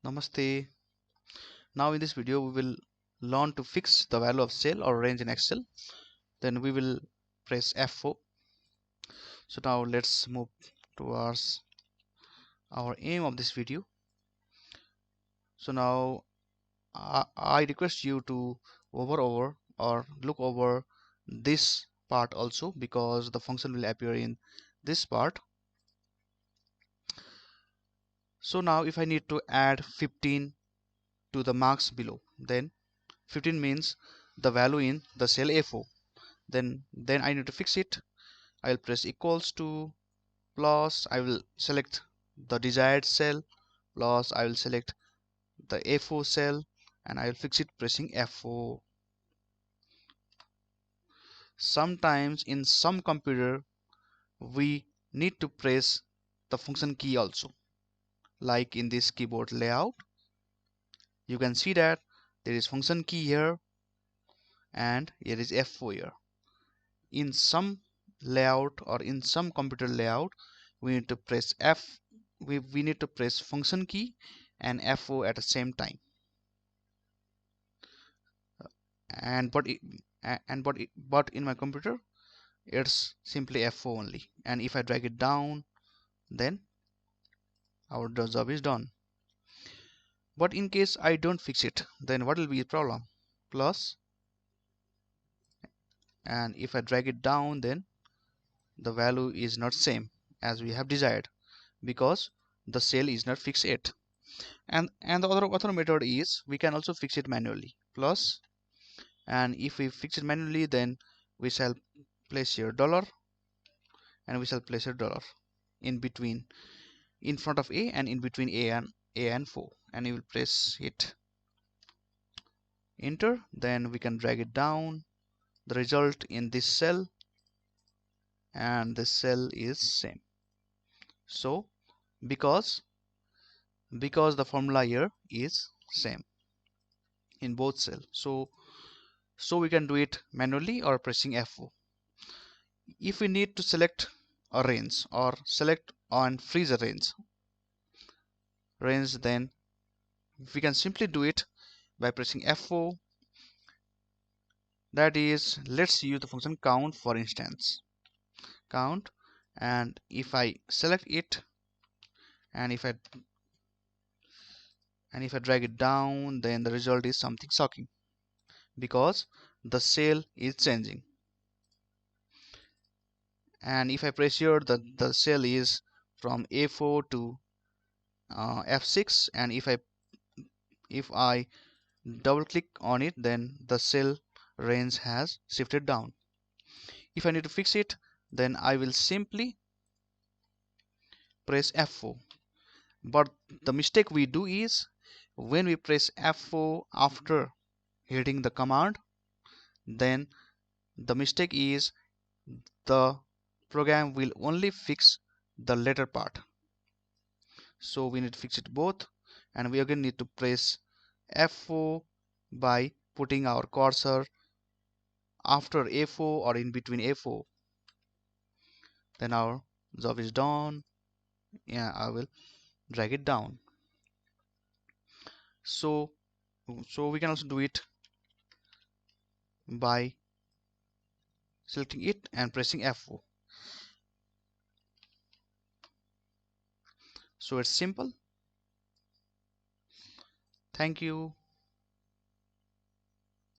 Namaste. Now in this video we will learn to fix the value of cell or range in Excel. Then we will press F4. So now let's move towards our aim of this video. So now I request you to hover over or look over this part also, because the function will appear in this part. So now if I need to add 15 to the marks below, then 15 means the value in the cell A4. Then I need to fix it. I'll press equals to plus, I will select the desired cell, plus I will select the A4 cell, and I will fix it pressing F4. Sometimes in some computer we need to press the function key also, like in this keyboard layout. You can see that there is function key here and here is F4 here. In some layout or in some computer layout we need to press we need to press function key and F4 at the same time, and but in my computer it's simply F4 only, and if I drag it down, then our job is done. But in case I don't fix it, then what will be the problem? Plus, and if I drag it down, then the value is not same as we have desired, because the cell is not fixed yet. And the other method is we can also fix it manually. Plus, and if we fix it manually, then we shall place here dollar, and we shall place a dollar in between, in front of A and in between A and 4, and you will press it enter. Then we can drag it down, the result in this cell, and this cell is same. So because the formula here is same in both cells, so we can do it manually or pressing F4. If we need to select a range or select and freeze a range, then we can simply do it by pressing F4. That is, let's use the function count, for instance, count, and if I select it, and if I drag it down, then the result is something shocking, because the cell is changing. And if I press here, the cell is from A4 to F6, and if I double click on it, then the cell range has shifted down. If I need to fix it, then I will simply press F4. But the mistake we do is, when we press F4 after hitting the command, then the mistake is the program will only fix the latter part. So we need to fix it both, and we again need to press F4 by putting our cursor after A4 or in between A4. Then our job is done. Yeah, I will drag it down. So we can also do it by selecting it and pressing F4. So it's simple. Thank you.